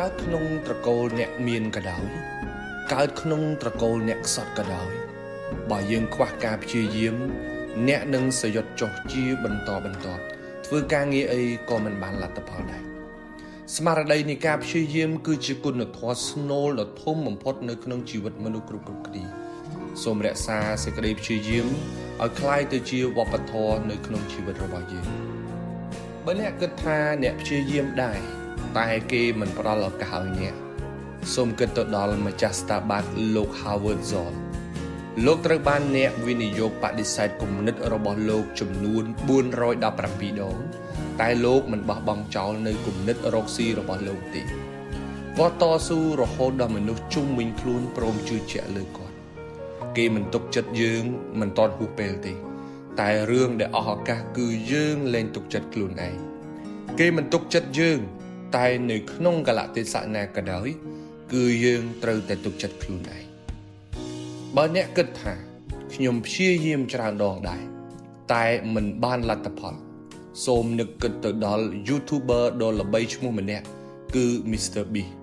កើតក្នុងត្រកូលអ្នកមានក៏ដោយកើតក្នុងត្រកូលអ្នកខ្សត់ក៏ដោយបើយើងខ្វះការព្យាយាមអ្នកនឹងសយុទ្ធចុះជាបន្តធ្វើការងារអីក៏មិនបានលទ្ធផលដែរស្មារតីនៃការព្យាយាមគឺជាគុណធម៌ស្នូលដ៏ធំបំផុតនៅក្នុងជីវិតមនុស្សគ្រប់គ្នាសូមរក្សាសេចក្តីព្យាយាមឲ្យคล้ายទៅជាវប្បធម៌នៅក្នុងជីវិតរបស់យើងបើអ្នកគិតថាអ្នកព្យាយាមដែរតែគេមិនផ្ដល់ឱកាសឲ្យអ្នកសូមគិតទៅដល់ម្ចាស់ស្ថាប័នលោក Howard Zoll លោកត្រូវបានអ្នកវិនិយោគបដិសេធគំនិតរបស់លោកចំនួន417ដងតែលោកមិនបោះបង់ចោលនៅគំនិតរកស៊ីរបស់លោកទេគាត់តស៊ូរហូតដល់មនុស្សជុំវិញខ្លួនព្រមជឿជាក់លើគាត់គេមិនទុកចិត្តយើងមិនតន់ហួសពេលទេតែរឿងដែលអស់ឱកាសគឺយើងលែងទុកចិត្តខ្លួនឯងគេមិនទុកចិត្តយើងតែនៅក្នុងកលៈទេសៈណាក៏ដោយគឺយើងត្រូវតែទុកចិត្តខ្លួនឯងបើអ្នកគិតថាខ្ញុំព្យាយាមច្រើនដងដែរតែមិនបានលទ្ធផលសូមនឹកគិតទៅដល់ YouTuber ដ៏ល្បីឈ្មោះម្នាក់គឺ Mr. Beast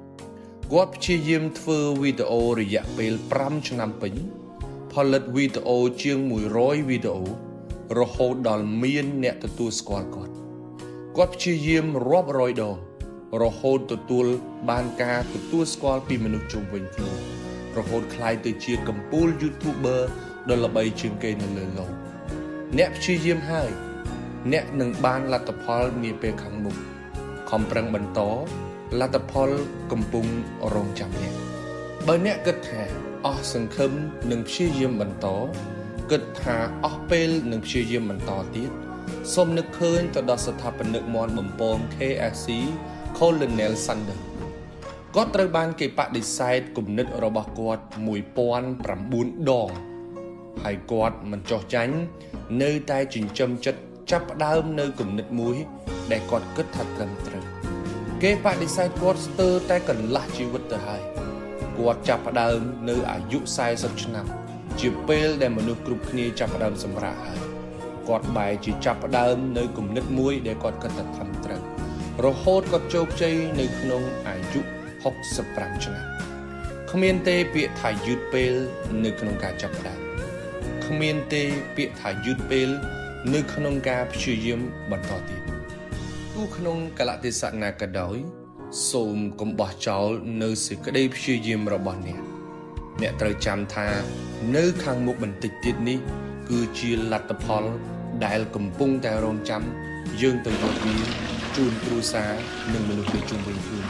គាត់ព្យាយាមធ្វើវីដេអូរយៈពេល5ឆ្នាំពេញផលិតវីដេអូជាង100វីដេអូរហូតដល់មានអ្នកទទួលស្គាល់គាត់ព្យាយាមរាប់រយដងរហូតទទួលបានការទទួលស្គាល់ពីមនុស្សជុំវិញខ្លួនរហូតក្លាយទៅជាកំពូល YouTuber ដ៏ល្បីជាងគេនៅលើលោកអ្នកព្យាយាមហើយអ្នកនឹងបានលទ្ធផលនាពេលខាងមុខខំប្រឹងបន្តលទ្ធផលកំពុងរងចាំអ្នកបើអ្នកគិតថាអស់សង្ឃឹមនឹងព្យាយាមបន្តគិតថាអស់ពេលនឹងព្យាយាមបន្តទៀតសូមនឹកឃើញទៅដល់ស្ថាបនិកមាន់បំពង KFC Colonel Sanders គាត់ត្រូវបានគេបដិសេធគំនិតរបស់គាត់1009ដងហើយគាត់មិនចោះចាញ់នៅតែចិញ្ចឹមចិត្តចាប់ផ្ដើមនៅគំនិតមួយដែលគាត់គិតថាត្រឹមត្រូវគេបដិសេធគាត់ស្ទើរតែកន្លះជីវិតទៅហើយគាត់ចាប់ផ្ដើមនៅអាយុ40ឆ្នាំជាពេលដែលមនុស្សគ្រប់គ្នាចាប់ផ្ដើមសម្រាកហើយគាត់បែរជាចាប់ផ្ដើមនៅគំនិតមួយដែលគាត់គិតថាត្រឹមត្រូវរហូតគាត់ជោគជ័យនៅក្នុងអាយុ65ឆ្នាំគ្មានទេពាក្យថាយឺតពេលនៅក្នុងការចាប់ផ្ដើមគ្មានទេពាក្យថាយឺតពេលនៅក្នុងការព្យាយាមបន្តទៀតទោះក្នុងកលៈទេសៈណាក៏ដោយសូមកុំបោះចោលនៅសេចក្តីព្យាយាមរបស់អ្នកត្រូវចាំថានៅខាងមុខបន្តិចទៀតនេះគឺជាលទ្ធផលដែលកំពុងតែរងចាំយើងទៅយកវាជូនគ្រួសារនិងមនុស្សនៅជុំវិញខ្លួន